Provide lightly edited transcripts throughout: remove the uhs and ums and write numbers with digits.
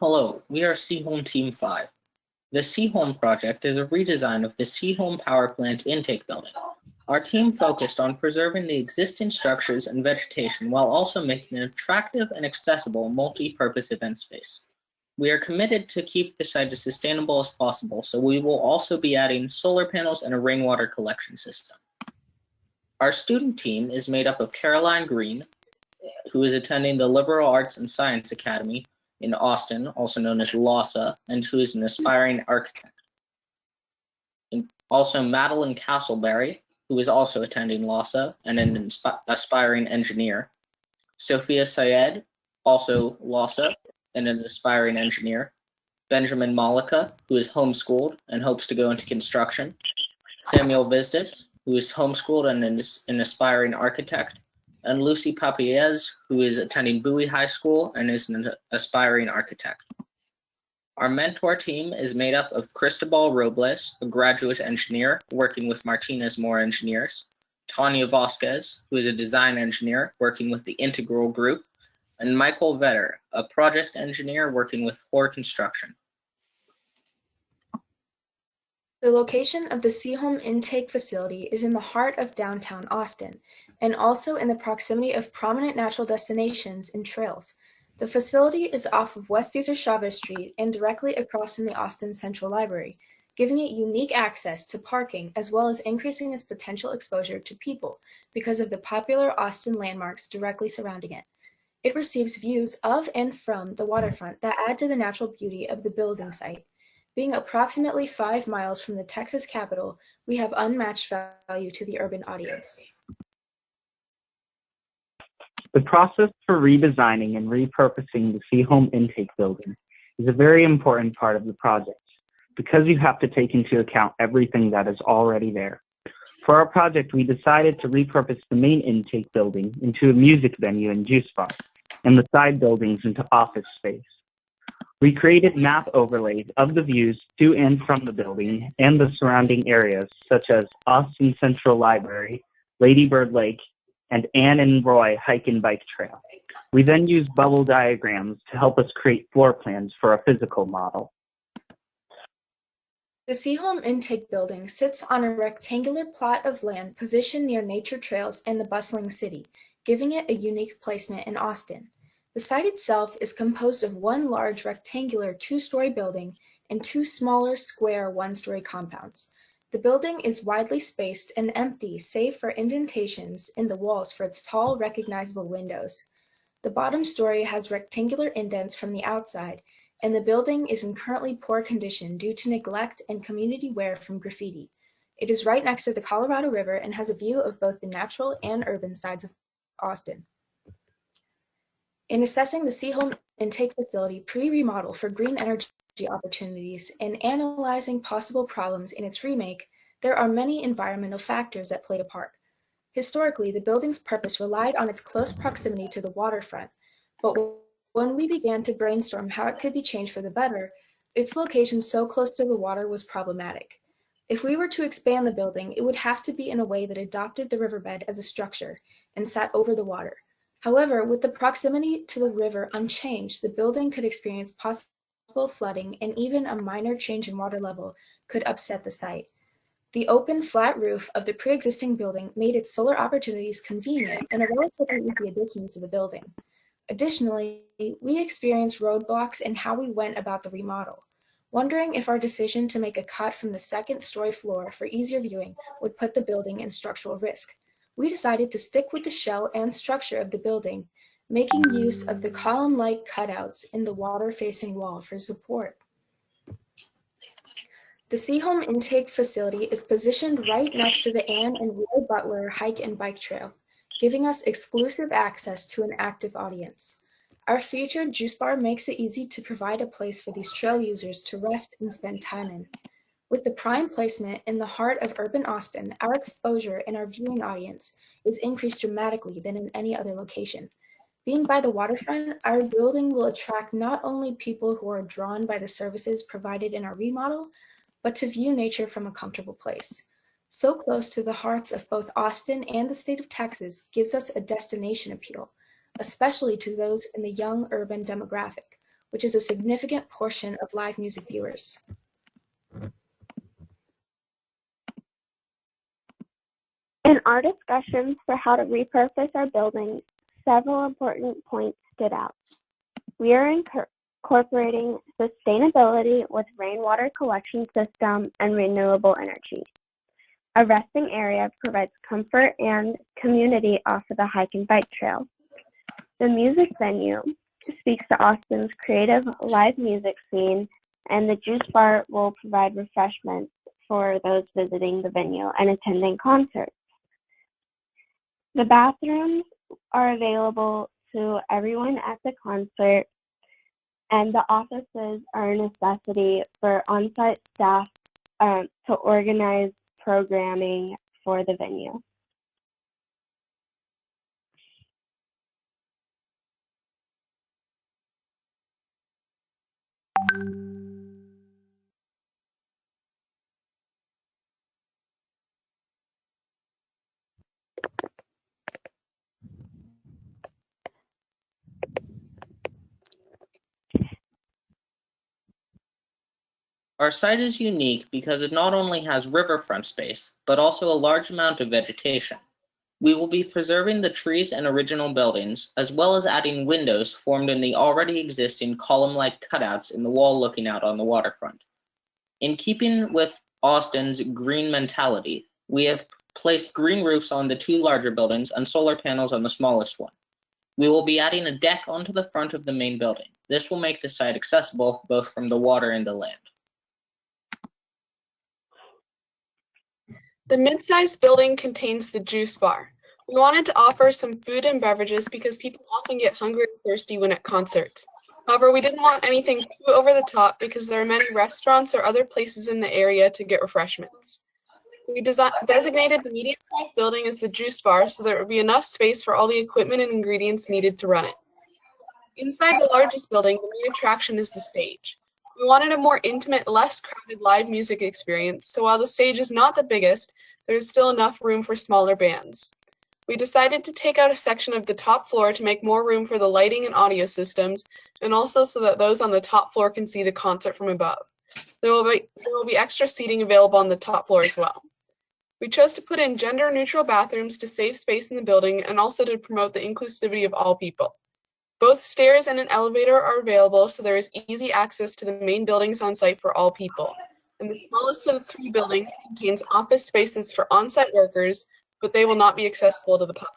Hello, we are Seaholm Team 5. The Seaholm project is a redesign of the Seaholm Power Plant intake building. Our team focused on preserving the existing structures and vegetation while also making an attractive and accessible multi-purpose event space. We are committed to keep the site as sustainable as possible, so we will also be adding solar panels and a rainwater collection system. Our student team is made up of Caroline Green, who is attending the Liberal Arts and Science Academy in Austin, also known as LASA, and who is an aspiring architect. And also Madeline Castleberry, who is also attending LASA and an aspiring engineer. Sophia Syed, also LASA and an aspiring engineer. Benjamin Malika, who is homeschooled and hopes to go into construction. Samuel Vistas, who is homeschooled and an aspiring architect. And Lucy Papiez, who is attending Bowie High School and is an aspiring architect. Our mentor team is made up of Cristobal Robles, a graduate engineer working with Martinez Moore Engineers, Tanya Vasquez, who is a design engineer working with the Integral Group, and Michael Vetter, a project engineer working with Hoare Construction. The location of the Seaholm intake facility is in the heart of downtown Austin, and also in the proximity of prominent natural destinations and trails. The facility is off of West Cesar Chavez Street and directly across from the Austin Central Library, giving it unique access to parking as well as increasing its potential exposure to people because of the popular Austin landmarks directly surrounding it. It receives views of and from the waterfront that add to the natural beauty of the building site. Being approximately 5 miles from the Texas capital, we have unmatched value to the urban audience. The process for redesigning and repurposing the Seaholm intake building is a very important part of the project because you have to take into account everything that is already there. For our project, we decided to repurpose the main intake building into a music venue and juice bar, and the side buildings into office space. We created map overlays of the views to and from the building and the surrounding areas, such as Austin Central Library, Lady Bird Lake, and Ann and Roy Hike and Bike Trail. We then used bubble diagrams to help us create floor plans for a physical model. The Seaholm intake building sits on a rectangular plot of land positioned near nature trails and the bustling city, giving it a unique placement in Austin. The site itself is composed of one large rectangular 2-story building and 2 smaller square 1-story compounds. The building is widely spaced and empty save for indentations in the walls for its tall, recognizable windows. The bottom story has rectangular indents from the outside, and the building is in currently poor condition due to neglect and community wear from graffiti. It is right next to the Colorado River and has a view of both the natural and urban sides of Austin. In assessing the Seaholm intake facility pre-remodel for green energy opportunities and analyzing possible problems in its remake, there are many environmental factors that played a part. Historically, the building's purpose relied on its close proximity to the waterfront, but when we began to brainstorm how it could be changed for the better, its location so close to the water was problematic. If we were to expand the building, it would have to be in a way that adopted the riverbed as a structure and sat over the water. However, with the proximity to the river unchanged, the building could experience possible flooding, and even a minor change in water level could upset the site. The open, flat roof of the pre-existing building made its solar opportunities convenient and a relatively easy addition to the building. Additionally, we experienced roadblocks in how we went about the remodel, wondering if our decision to make a cut from the second-story floor for easier viewing would put the building in structural risk. We decided to stick with the shell and structure of the building, making use of the column-like cutouts in the water-facing wall for support. The Seaholm intake facility is positioned right next to the Ann and Roy Butler Hike and Bike Trail, giving us exclusive access to an active audience. Our featured juice bar makes it easy to provide a place for these trail users to rest and spend time in. With the prime placement in the heart of urban Austin, our exposure and our viewing audience is increased dramatically than in any other location. Being by the waterfront, our building will attract not only people who are drawn by the services provided in our remodel, but to view nature from a comfortable place. So close to the hearts of both Austin and the state of Texas gives us a destination appeal, especially to those in the young urban demographic. which is a significant portion of live music viewers. In our discussions for how to repurpose our buildings, several important points stood out. We are incorporating sustainability with rainwater collection system and renewable energy. A resting area provides comfort and community off of the hike and bike trail. The music venue speaks to Austin's creative live music scene, and the juice bar will provide refreshments for those visiting the venue and attending concerts. The bathrooms are available to everyone at the concert, and the offices are a necessity for on-site staff to organize programming for the venue. Our site is unique because it not only has riverfront space, but also a large amount of vegetation. We will be preserving the trees and original buildings, as well as adding windows formed in the already existing column-like cutouts in the wall looking out on the waterfront. In keeping with Austin's green mentality, we have placed green roofs on the two larger buildings and solar panels on the smallest one. We will be adding a deck onto the front of the main building. This will make the site accessible both from the water and the land. The mid-sized building contains the juice bar. We wanted to offer some food and beverages because people often get hungry and thirsty when at concerts. However, we didn't want anything too over the top because there are many restaurants or other places in the area to get refreshments. We designated the medium-sized building as the juice bar so there would be enough space for all the equipment and ingredients needed to run it. Inside the largest building, the main attraction is the stage. We wanted a more intimate, less crowded live music experience, so while the stage is not the biggest, there is still enough room for smaller bands. We decided to take out a section of the top floor to make more room for the lighting and audio systems, and also so that those on the top floor can see the concert from above. There will be extra seating available on the top floor as well. We chose to put in gender-neutral bathrooms to save space in the building and also to promote the inclusivity of all people. Both stairs and an elevator are available, so there is easy access to the main buildings on site for all people. And the smallest of the three buildings contains office spaces for on-site workers, but they will not be accessible to the public.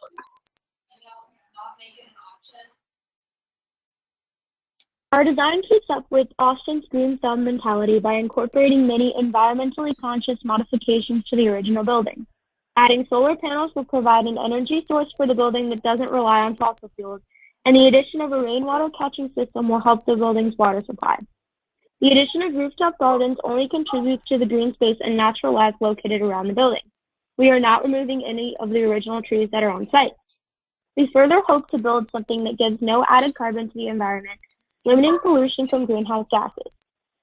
Our design keeps up with Austin's green thumb mentality by incorporating many environmentally conscious modifications to the original building. Adding solar panels will provide an energy source for the building that doesn't rely on fossil fuels, and the addition of a rainwater catching system will help the building's water supply. The addition of rooftop gardens only contributes to the green space and natural life located around the building. We are not removing any of the original trees that are on site. We further hope to build something that gives no added carbon to the environment, limiting pollution from greenhouse gases.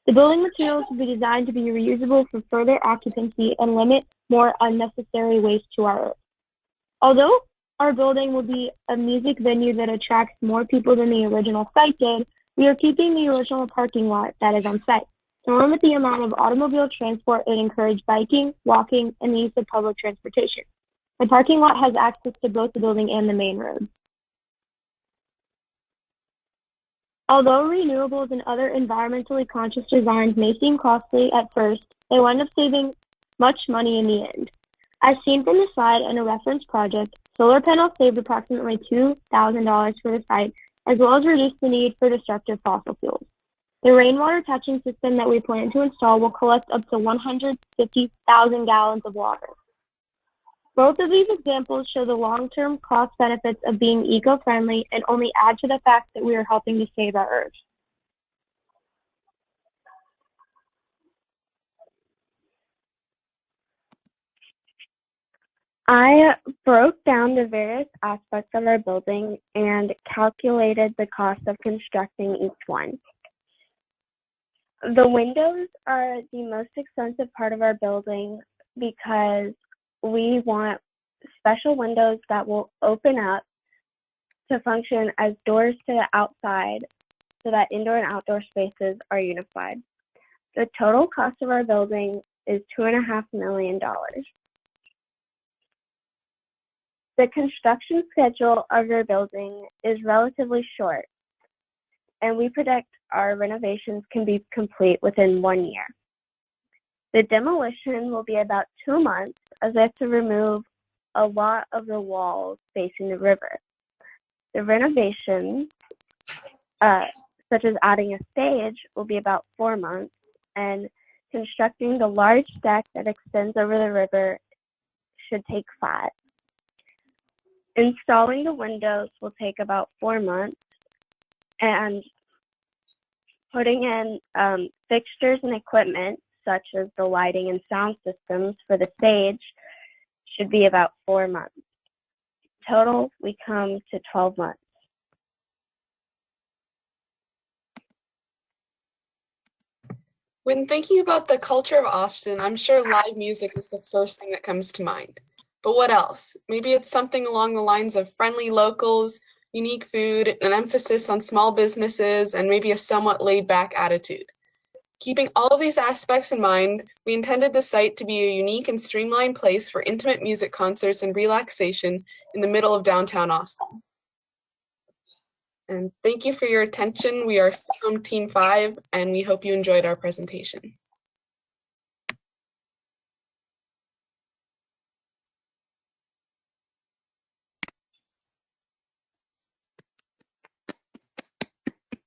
The building materials will be designed to be reusable for further occupancy and limit more unnecessary waste to our earth. Although our building will be a music venue that attracts more people than the original site did, we are keeping the original parking lot that is on site. To limit the amount of automobile transport and encourage biking, walking, and the use of public transportation. The parking lot has access to both the building and the main road. Although renewables and other environmentally conscious designs may seem costly at first, they wind up saving much money in the end. As seen from the slide in a reference project, solar panels saved approximately $2,000 for the site, as well as reduced the need for destructive fossil fuels. The rainwater catching system that we plan to install will collect up to 150,000 gallons of water. Both of these examples show the long-term cost benefits of being eco-friendly and only add to the fact that we are helping to save our Earth. I broke down the various aspects of our building and calculated the cost of constructing each one. The windows are the most expensive part of our building because we want special windows that will open up to function as doors to the outside so that indoor and outdoor spaces are unified. The total cost of our building is $2.5 million. The construction schedule of your building is relatively short, and we predict our renovations can be complete within 1 year. The demolition will be about 2 months, as I have to remove a lot of the walls facing the river. The renovations, such as adding a stage, will be about 4 months, and constructing the large deck that extends over the river should take 5. Installing the windows will take about 4 months, and putting in fixtures and equipment, such as the lighting and sound systems for the stage, should be about 4 months. Total, we come to 12 months. When thinking about the culture of Austin, I'm sure live music is the first thing that comes to mind. But what else? Maybe it's something along the lines of friendly locals, unique food, an emphasis on small businesses, and maybe a somewhat laid-back attitude. Keeping all of these aspects in mind, we intended the site to be a unique and streamlined place for intimate music concerts and relaxation in the middle of downtown Austin. And thank you for your attention. We are Seaholm Team 5, and we hope you enjoyed our presentation.